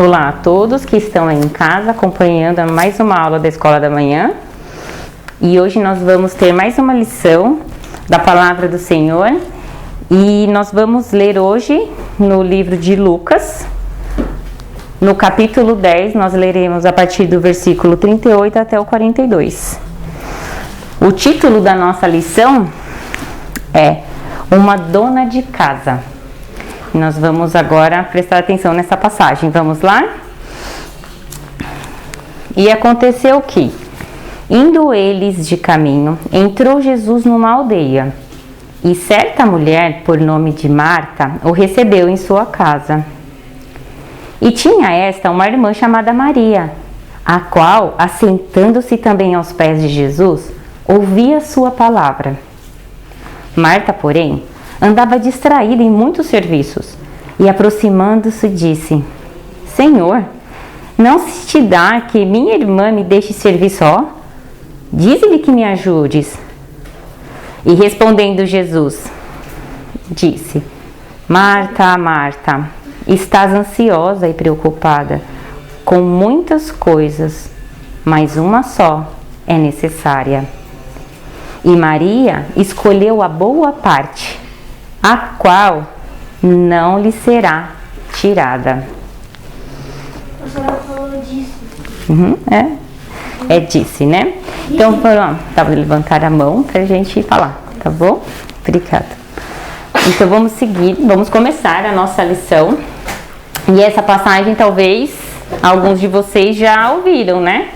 Olá a todos que estão aí em casa acompanhando mais uma aula da Escola da Manhã. E hoje nós vamos ter mais uma lição da Palavra do Senhor. E nós vamos ler hoje no livro de Lucas, no capítulo 10, nós leremos a partir do versículo 38 até o 42. O título da nossa lição é Uma Dona de Casa. Nós vamos agora prestar atenção nessa passagem. Vamos lá? E aconteceu que, indo eles de caminho, entrou Jesus numa aldeia, e certa mulher, por nome de Marta, o recebeu em sua casa. E tinha esta uma irmã chamada Maria, a qual, assentando-se também aos pés de Jesus, ouvia sua palavra. Marta, porém, andava distraída em muitos serviços, e aproximando-se disse: Senhor, não se te dá que minha irmã me deixe servir só? Dize-lhe que me ajudes. E respondendo Jesus, disse: Marta, Marta, estás ansiosa e preocupada com muitas coisas, mas uma só é necessária. E Maria escolheu a boa parte, a qual não lhe será tirada. A senhora falou disso. Disse, né? Então, vou levantar a mão para a gente falar, tá bom? Obrigada. Então, vamos seguir, vamos começar a nossa lição. E essa passagem, talvez, alguns de vocês já ouviram, né?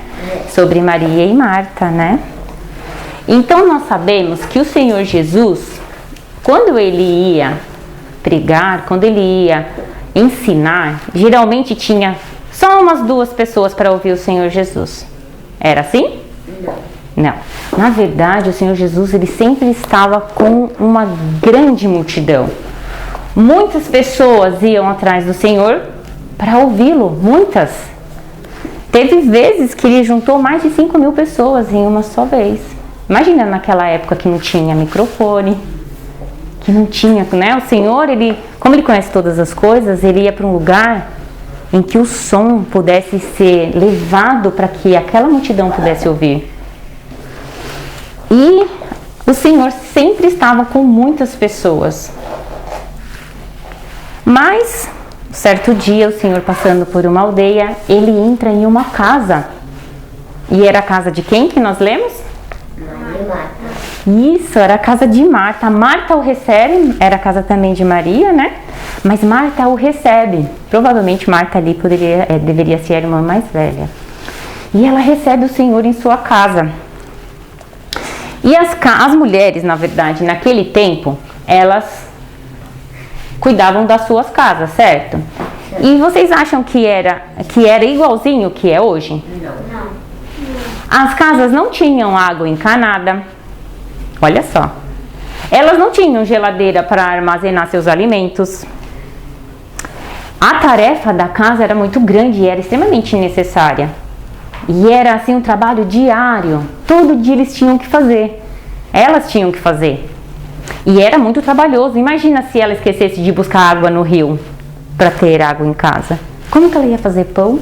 Sobre Maria e Marta, né? Então, nós sabemos que o Senhor Jesus, quando ele ia pregar, quando ele ia ensinar, geralmente tinha só umas duas pessoas para ouvir o Senhor Jesus. Era assim? Não. Na verdade, o Senhor Jesus, ele sempre estava com uma grande multidão. Muitas pessoas iam atrás do Senhor para ouvi-lo, muitas. Teve vezes que ele juntou mais de 5.000 pessoas em uma só vez. Imagina naquela época que não tinha microfone, que não tinha, né? O Senhor, como ele conhece todas as coisas, ele ia para um lugar em que o som pudesse ser levado para que aquela multidão pudesse ouvir. E o Senhor sempre estava com muitas pessoas. Mas, certo dia, o Senhor passando por uma aldeia, ele entra em uma casa. E era a casa de quem que nós lemos? Isso, era a casa de Marta. Marta o recebe, era a casa também de Maria, né? Mas Marta o recebe. Provavelmente Marta ali deveria ser a irmã mais velha. E ela recebe o Senhor em sua casa. E as mulheres, na verdade, naquele tempo, elas cuidavam das suas casas, certo? E vocês acham que era igualzinho que é hoje? Não. As casas não tinham água encanada. Olha só. Elas não tinham geladeira para armazenar seus alimentos. A tarefa da casa era muito grande e era extremamente necessária. E era assim um trabalho diário. Todo dia eles tinham que fazer. Elas tinham que fazer. E era muito trabalhoso. Imagina se ela esquecesse de buscar água no rio para ter água em casa. Como que ela ia fazer pão?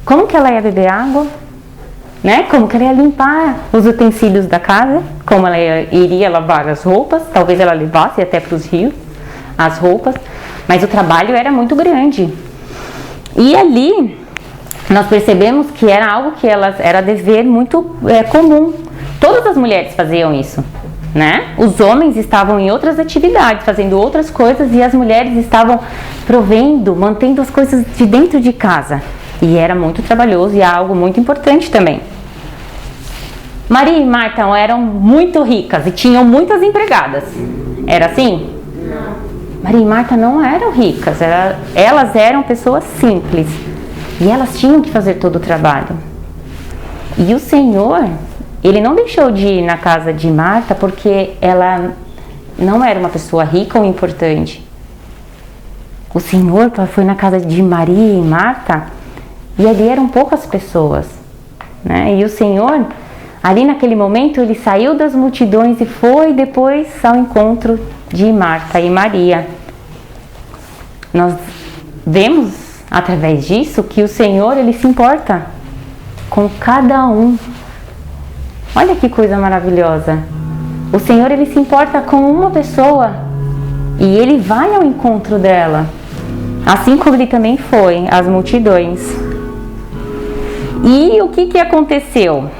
Como que ela ia beber água? Né? Como que ela ia limpar os utensílios da casa? Como ela iria lavar as roupas? Talvez ela levasse até para os rios as roupas. Mas o trabalho era muito grande. E ali nós percebemos que era algo que era dever muito comum. Todas as mulheres faziam isso, né? Os homens estavam em outras atividades, fazendo outras coisas, e as mulheres estavam provendo, mantendo as coisas de dentro de casa. E era muito trabalhoso e algo muito importante também. Maria e Marta eram muito ricas e tinham muitas empregadas. Era assim? Não. Maria e Marta não eram ricas, elas eram pessoas simples. E elas tinham que fazer todo o trabalho. E o Senhor, ele não deixou de ir na casa de Marta porque ela não era uma pessoa rica ou importante. O Senhor foi na casa de Maria e Marta e ali eram poucas pessoas, né? E o Senhor, ali naquele momento, ele saiu das multidões e foi depois ao encontro de Marta e Maria. Nós vemos através disso, que o Senhor, Ele se importa com cada um. Olha que coisa maravilhosa. O Senhor, Ele se importa com uma pessoa e Ele vai ao encontro dela, assim como Ele também foi às multidões. E o que aconteceu?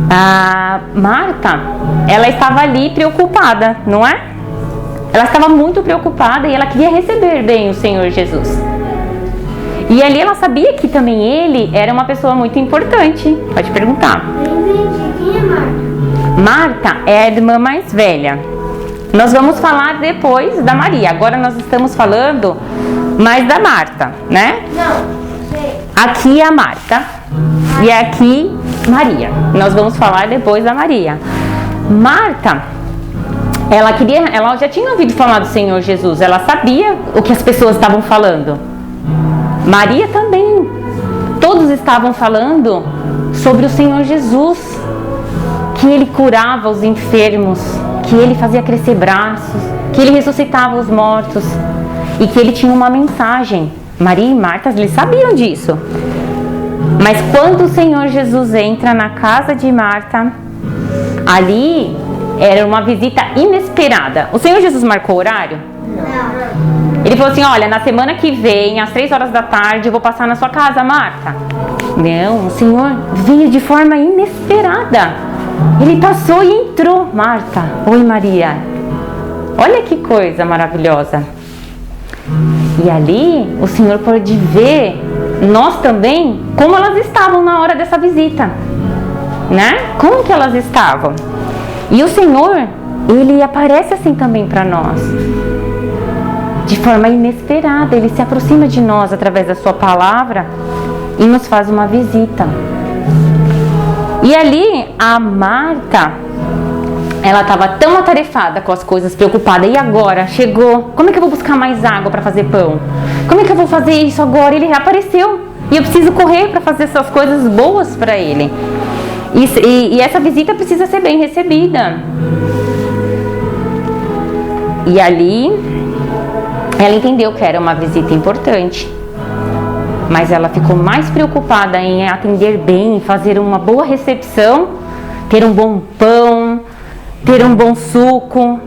A Marta, ela estava ali preocupada, não é? Ela estava muito preocupada e ela queria receber bem o Senhor Jesus. E ali ela sabia que também Ele era uma pessoa muito importante. Pode perguntar. Quem é Marta? Marta é a irmã mais velha. Nós vamos falar depois da Maria. Agora nós estamos falando mais da Marta, né? Não, sei. Aqui é a Marta e aqui Maria. Nós vamos falar depois da Maria. Marta, ela já tinha ouvido falar do Senhor Jesus. Ela sabia o que as pessoas estavam falando. Maria também. Todos estavam falando sobre o Senhor Jesus, que Ele curava os enfermos, que Ele fazia crescer braços, que Ele ressuscitava os mortos e que Ele tinha uma mensagem. Maria e Marta, eles sabiam disso. Mas quando o Senhor Jesus entra na casa de Marta, ali era uma visita inesperada. O Senhor Jesus marcou o horário? Não. Ele falou assim, olha, na semana que vem, às 3 horas da tarde, eu vou passar na sua casa, Marta. Não, o Senhor veio de forma inesperada. Ele passou e entrou. Marta, oi Maria. Olha que coisa maravilhosa. E ali o Senhor pôde ver nós também como elas estavam na hora dessa visita, né? Como que elas estavam? E o Senhor, Ele aparece assim também para nós, de forma inesperada. Ele se aproxima de nós através da sua palavra e nos faz uma visita. E ali a Marta, ela estava tão atarefada com as coisas, preocupada. E agora? Chegou. Como é que eu vou buscar mais água para fazer pão? Como é que eu vou fazer isso agora? Ele reapareceu. E eu preciso correr para fazer essas coisas boas para ele. E essa visita precisa ser bem recebida. E ali, ela entendeu que era uma visita importante. Mas ela ficou mais preocupada em atender bem, fazer uma boa recepção, ter um bom pão, ter um bom suco,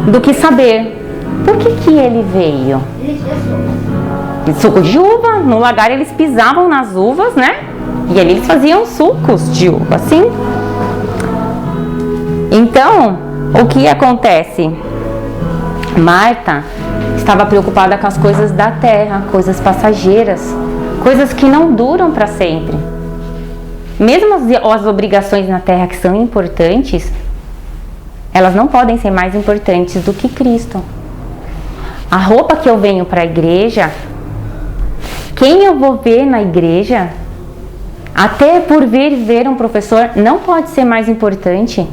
do que saber por que ele veio. Suco de uva. No lagar eles pisavam nas uvas, né? E ali eles faziam sucos de uva, assim. Então, o que acontece? Marta estava preocupada com as coisas da terra, coisas passageiras, coisas que não duram para sempre. Mesmo as obrigações na terra que são importantes, elas não podem ser mais importantes do que Cristo. A roupa que eu venho para a igreja, quem eu vou ver na igreja, até por ver um professor, não pode ser mais importante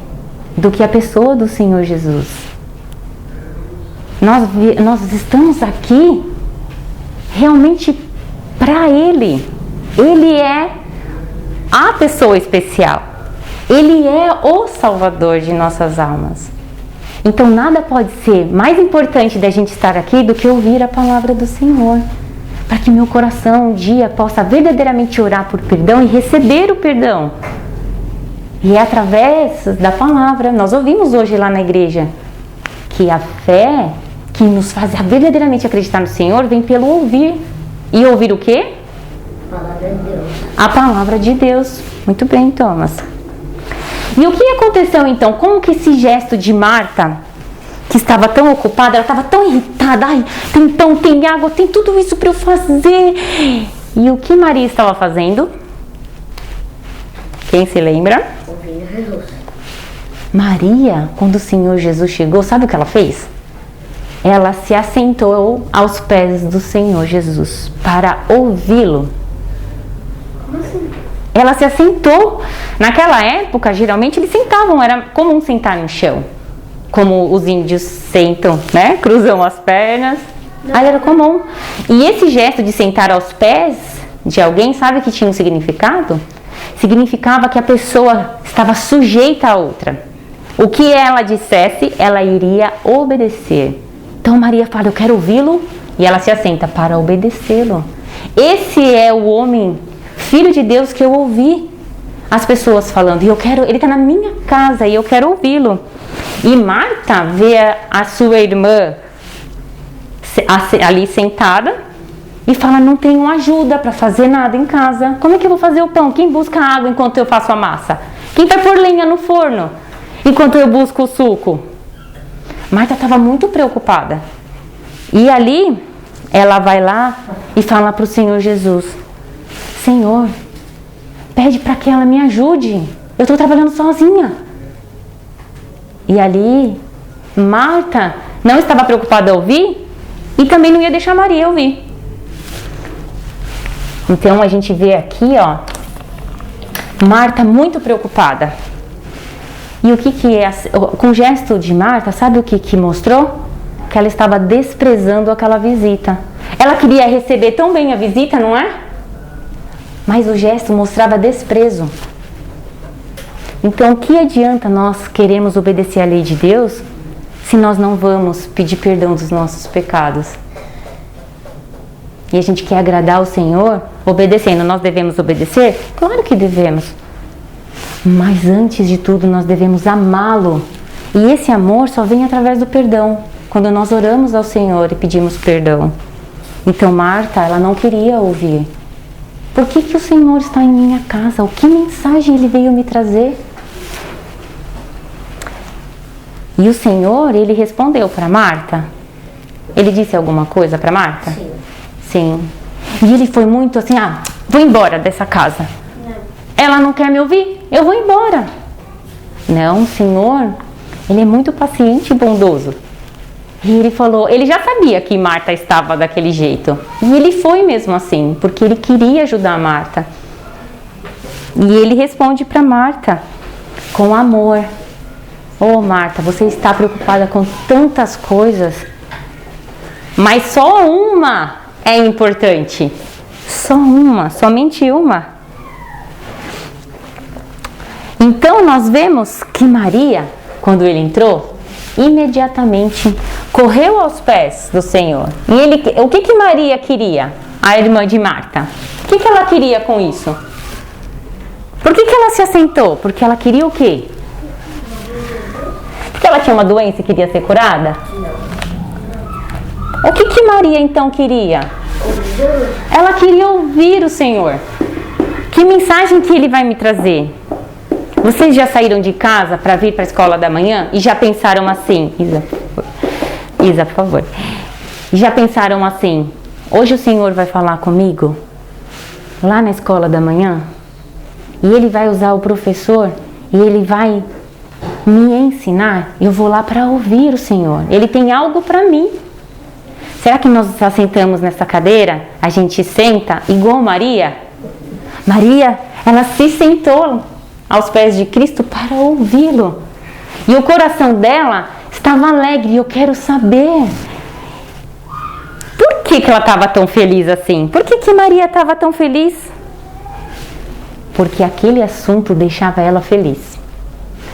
do que a pessoa do Senhor Jesus. Nós estamos aqui realmente para Ele. Ele é a pessoa especial. Ele é o Salvador de nossas almas. Então nada pode ser mais importante da gente estar aqui do que ouvir a palavra do Senhor, para que meu coração um dia possa verdadeiramente orar por perdão e receber o perdão. E é através da palavra. Nós ouvimos hoje lá na igreja que a fé que nos faz verdadeiramente acreditar no Senhor vem pelo ouvir. E ouvir o quê? A palavra de Deus. A palavra de Deus. Muito bem, Thomas. E o que aconteceu então? Como que esse gesto de Marta, que estava tão ocupada, ela estava tão irritada, ai, tem pão, tem água, tem tudo isso para eu fazer. E o que Maria estava fazendo? Quem se lembra? Ouvindo Jesus. Maria, quando o Senhor Jesus chegou, sabe o que ela fez? Ela se assentou aos pés do Senhor Jesus para ouvi-lo. Como assim? Ela se assentou. Naquela época, geralmente eles sentavam, era comum sentar no chão, como os índios sentam, né? Cruzam as pernas. Aí era comum. E esse gesto de sentar aos pés de alguém, sabe que tinha um significado? Significava que a pessoa estava sujeita a outra. O que ela dissesse, ela iria obedecer. Então Maria fala, eu quero ouvi-lo E ela se assenta para obedecê-lo. Esse é o homem, filho de Deus, que eu ouvi as pessoas falando. E ele está na minha casa e eu quero ouvi-lo. E Marta vê a sua irmã ali sentada e fala: não tenho ajuda para fazer nada em casa. Como é que eu vou fazer o pão? Quem busca água enquanto eu faço a massa? Quem vai pôr lenha no forno enquanto eu busco o suco? Marta estava muito preocupada. E ali ela vai lá e fala para o Senhor Jesus: Senhor, pede para que ela me ajude. Eu estou trabalhando sozinha. E ali Marta não estava preocupada a ouvir e também não ia deixar Maria ouvir. Então a gente vê aqui, ó, Marta muito preocupada. E o que é, com o gesto de Marta, sabe o que mostrou? Que ela estava desprezando aquela visita. Ela queria receber tão bem a visita, não é? Mas o gesto mostrava desprezo. Então, o que adianta nós queremos obedecer à lei de Deus se nós não vamos pedir perdão dos nossos pecados? E a gente quer agradar o Senhor obedecendo. Nós devemos obedecer? Claro que devemos. Mas antes de tudo, nós devemos amá-lo. E esse amor só vem através do perdão. Quando nós oramos ao Senhor e pedimos perdão. Então Marta, ela não queria ouvir. Por que o Senhor está em minha casa? Que mensagem Ele veio me trazer? E o Senhor, Ele respondeu para Marta. Ele disse alguma coisa para Marta? Sim. Sim. E ele foi muito assim: vou embora dessa casa. Não. Ela não quer me ouvir? Eu vou embora. Não, o Senhor, Ele é muito paciente e bondoso. E ele falou, ele já sabia que Marta estava daquele jeito. E ele foi mesmo assim, porque ele queria ajudar Marta. E ele responde para Marta com amor. Oh, Marta, você está preocupada com tantas coisas, mas só uma é importante. Só uma, somente uma. Então nós vemos que Maria, quando ele entrou, imediatamente correu aos pés do Senhor. E o que Maria queria? A irmã de Marta. O que ela queria com isso? Por que ela se assentou? Porque ela queria o quê? Porque ela tinha uma doença e queria ser curada? O que Maria então queria? Ela queria ouvir o Senhor. Que mensagem que Ele vai me trazer? Vocês já saíram de casa para vir para a escola da manhã e já pensaram assim, Isa, por favor. Já pensaram assim, hoje o Senhor vai falar comigo lá na escola da manhã e Ele vai usar o professor e Ele vai me ensinar, eu vou lá para ouvir o Senhor. Ele tem algo para mim. Será que nós assentamos nessa cadeira? A gente senta igual Maria? Maria, ela se sentou aos pés de Cristo para ouvi-lo. E o coração dela estava alegre. Eu quero saber por que ela estava tão feliz assim. Por que Maria estava tão feliz? Porque aquele assunto deixava ela feliz.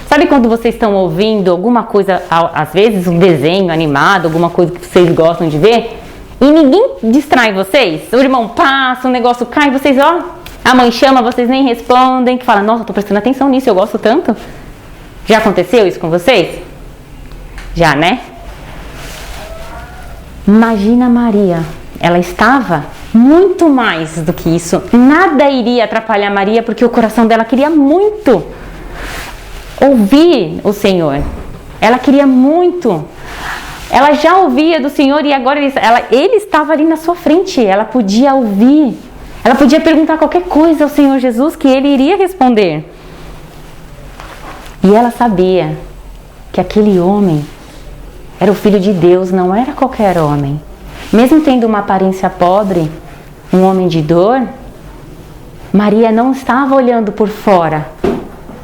Sabe quando vocês estão ouvindo alguma coisa, às vezes um desenho animado, alguma coisa que vocês gostam de ver, e ninguém distrai vocês? O irmão passa, o negócio cai, vocês, a mãe chama, vocês nem respondem, que fala, nossa, eu tô prestando atenção nisso, eu gosto tanto. Já aconteceu isso com vocês? Já, né? Imagina Maria, ela estava muito mais do que isso. Nada iria atrapalhar Maria, porque o coração dela queria muito ouvir o Senhor. Ela queria muito. Ela já ouvia do Senhor e agora ele estava ali na sua frente. Ela podia ouvir. Ela podia perguntar qualquer coisa ao Senhor Jesus que Ele iria responder. E ela sabia que aquele homem era o Filho de Deus, não era qualquer homem. Mesmo tendo uma aparência pobre, um homem de dor, Maria não estava olhando por fora.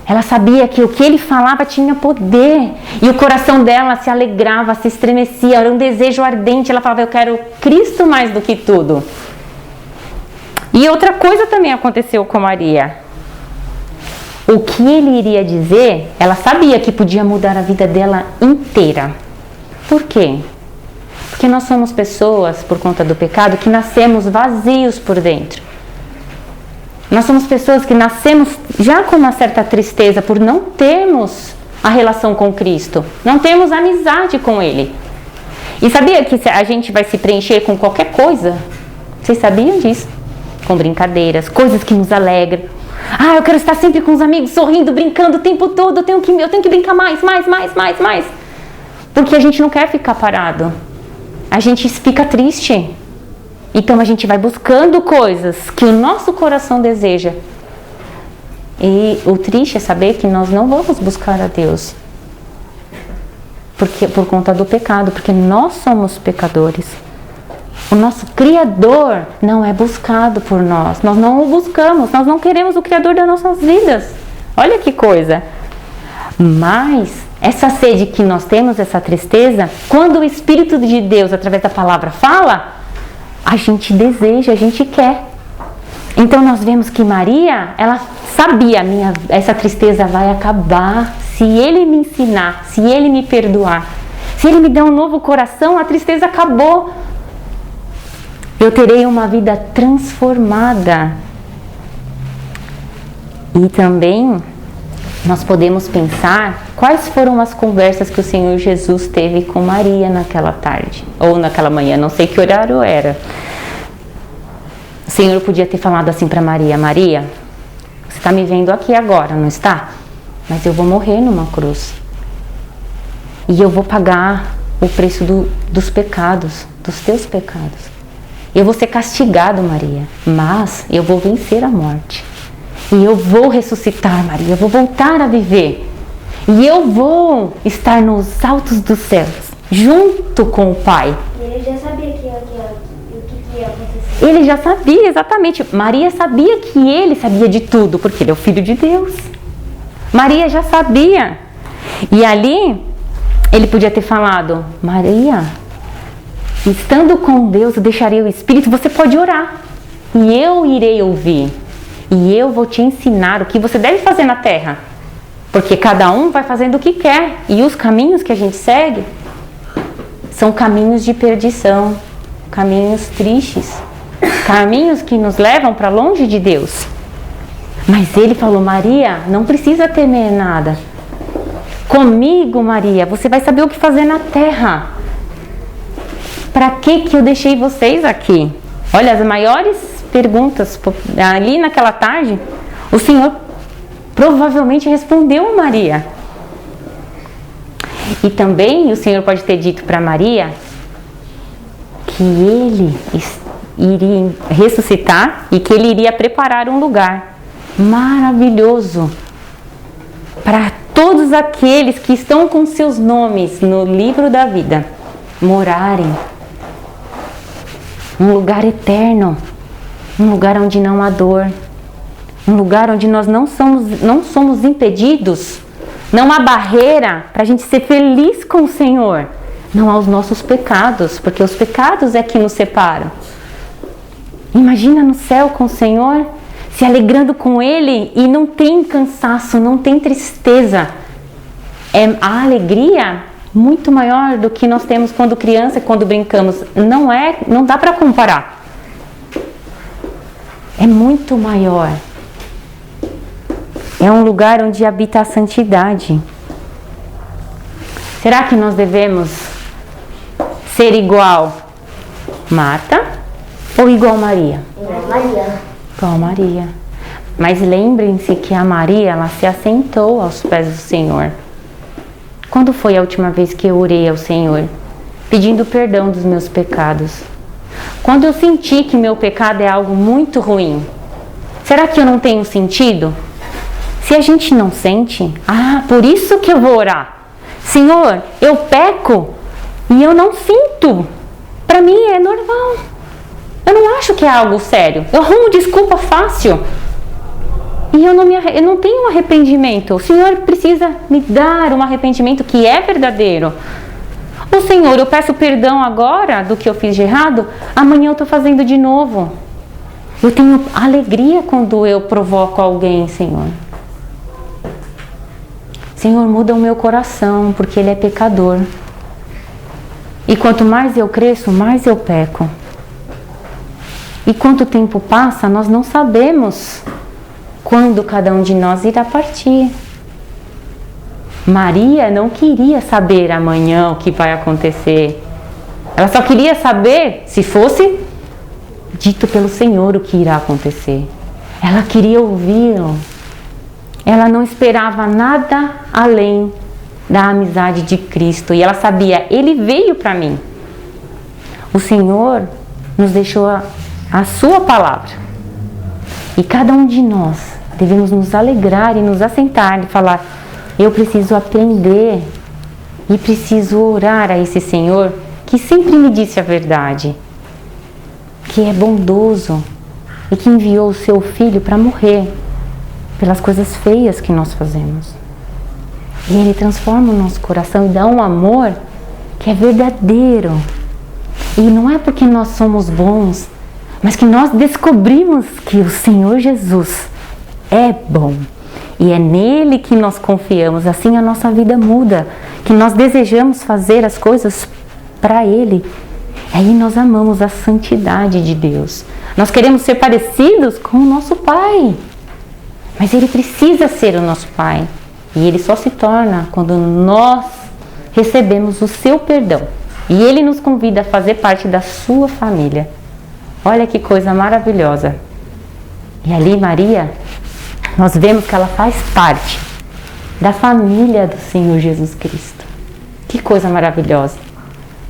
Ela sabia que o que ele falava tinha poder. E o coração dela se alegrava, se estremecia. Era um desejo ardente. Ela falava, eu quero Cristo mais do que tudo. E outra coisa também aconteceu com Maria. O que ele iria dizer, ela sabia que podia mudar a vida dela inteira. Por quê? Porque nós somos pessoas, por conta do pecado, que nascemos vazios por dentro. Nós somos pessoas que nascemos já com uma certa tristeza por não termos a relação com Cristo, não termos amizade com Ele. E sabia que a gente vai se preencher com qualquer coisa? Vocês sabiam disso? Com brincadeiras, coisas que nos alegram. Eu quero estar sempre com os amigos, sorrindo, brincando o tempo todo, eu tenho que brincar mais. Porque a gente não quer ficar parado. A gente fica triste. Então a gente vai buscando coisas que o nosso coração deseja. E o triste é saber que nós não vamos buscar a Deus. Por conta do pecado, porque nós somos pecadores. O nosso Criador não é buscado por nós. Nós não o buscamos, nós não queremos o Criador das nossas vidas. Olha que coisa. Mas essa sede que nós temos, essa tristeza, quando o Espírito de Deus, através da palavra, fala, a gente deseja, a gente quer. Então nós vemos que Maria, ela sabia, essa tristeza vai acabar se Ele me ensinar, se Ele me perdoar. Se Ele me der um novo coração, a tristeza acabou. Eu terei uma vida transformada. E também nós podemos pensar quais foram as conversas que o Senhor Jesus teve com Maria naquela tarde, ou naquela manhã, não sei que horário era. O Senhor podia ter falado assim para Maria: Maria, você está me vendo aqui agora, não está? Mas eu vou morrer numa cruz. E eu vou pagar o preço dos pecados, dos teus pecados. Eu vou ser castigado, Maria, mas eu vou vencer a morte. E eu vou ressuscitar, Maria, eu vou voltar a viver. E eu vou estar nos altos dos céus, junto com o Pai. Ele já sabia o que ia acontecer. Ele já sabia, exatamente. Maria sabia que ele sabia de tudo, porque ele é o Filho de Deus. Maria já sabia. E ali, ele podia ter falado: Maria, estando com Deus, eu deixarei o Espírito, você pode orar. E eu irei ouvir. E eu vou te ensinar o que você deve fazer na terra. Porque cada um vai fazendo o que quer. E os caminhos que a gente segue são caminhos de perdição, caminhos tristes, caminhos que nos levam para longe de Deus. Mas ele falou: Maria, não precisa temer nada. Comigo, Maria, você vai saber o que fazer na terra. Para que eu deixei vocês aqui? Olha, as maiores perguntas ali naquela tarde, o Senhor provavelmente respondeu a Maria. E também o Senhor pode ter dito para Maria que Ele iria ressuscitar e que Ele iria preparar um lugar maravilhoso para todos aqueles que estão com seus nomes no livro da vida morarem. Um lugar eterno, um lugar onde não há dor, um lugar onde nós não somos impedidos, não há barreira para a gente ser feliz com o Senhor, não há os nossos pecados, porque os pecados é que nos separam. Imagina no céu com o Senhor, se alegrando com Ele e não tem cansaço, não tem tristeza. A alegria muito maior do que nós temos quando criança, quando brincamos. Não dá para comparar. É muito maior. É um lugar onde habita a santidade. Será que nós devemos ser igual Marta ou igual Maria? Igual Maria. Mas lembrem-se que a Maria, ela se assentou aos pés do Senhor. Quando foi a última vez que eu orei ao Senhor, pedindo perdão dos meus pecados? Quando eu senti que meu pecado é algo muito ruim, será que eu não tenho sentido? Se a gente não sente, por isso que eu vou orar. Senhor, eu peco e eu não sinto. Para mim é normal. Eu não acho que é algo sério. Eu arrumo desculpa fácil. E eu não tenho um arrependimento. O Senhor precisa me dar um arrependimento que é verdadeiro. Ô Senhor, eu peço perdão agora do que eu fiz de errado. Amanhã eu estou fazendo de novo. Eu tenho alegria quando eu provoco alguém, Senhor. Senhor, muda o meu coração, porque ele é pecador. E E quanto mais eu cresço, mais eu peco. E quanto tempo passa, nós não sabemos quando cada um de nós irá partir. Maria não queria saber amanhã o que vai acontecer. Ela só queria saber se fosse dito pelo Senhor o que irá acontecer. Ela queria ouvi-lo. Ela não esperava nada além da amizade de Cristo. E ela sabia, Ele veio para mim. O Senhor nos deixou a sua palavra. E cada um de nós devemos nos alegrar e nos assentar e falar: eu preciso aprender e preciso orar a esse Senhor que sempre me disse a verdade, que é bondoso e que enviou o seu Filho para morrer pelas coisas feias que nós fazemos. E Ele transforma o nosso coração e dá um amor que é verdadeiro. E não é porque nós somos bons, mas que nós descobrimos que o Senhor Jesus é bom. E é nele que nós confiamos, assim a nossa vida muda, que nós desejamos fazer as coisas para Ele. Aí nós amamos a santidade de Deus. Nós queremos ser parecidos com o nosso Pai. Mas Ele precisa ser o nosso Pai. E Ele só se torna quando nós recebemos o seu perdão. E Ele nos convida a fazer parte da sua família. Olha que coisa maravilhosa. E ali Maria, nós vemos que ela faz parte da família do Senhor Jesus Cristo. Que coisa maravilhosa.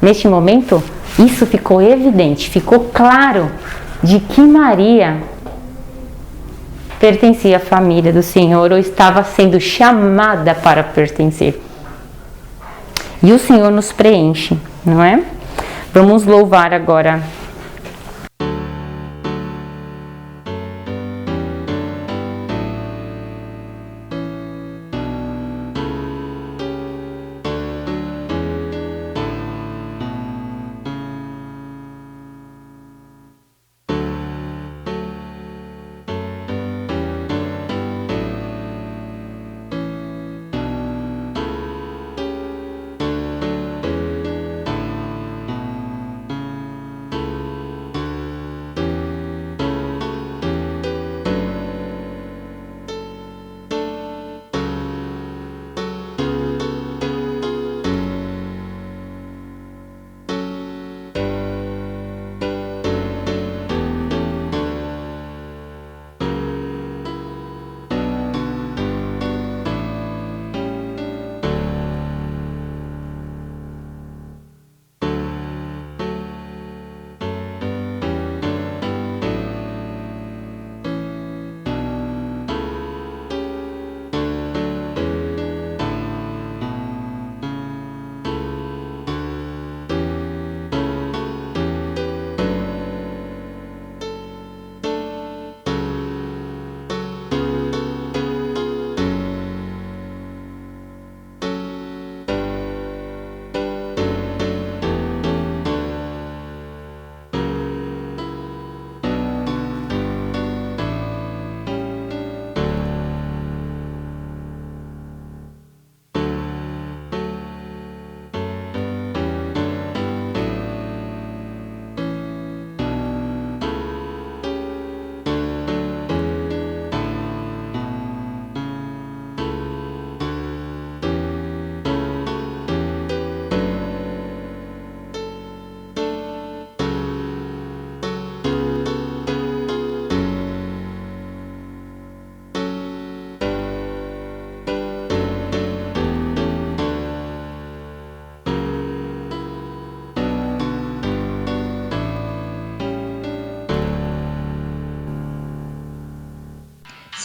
Neste momento, isso ficou evidente, ficou claro de que Maria pertencia à família do Senhor ou estava sendo chamada para pertencer. E o Senhor nos preenche, não é? Vamos louvar agora.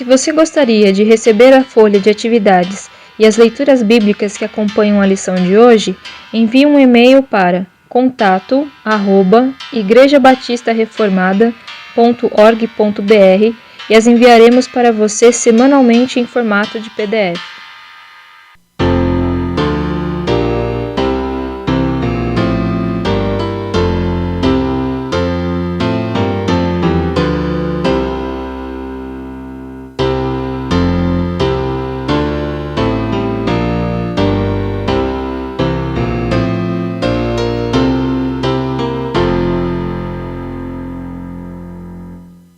Se você gostaria de receber a folha de atividades e as leituras bíblicas que acompanham a lição de hoje, envie um e-mail para contato@igrejabatistarreformada.org.br e as enviaremos para você semanalmente em formato de PDF.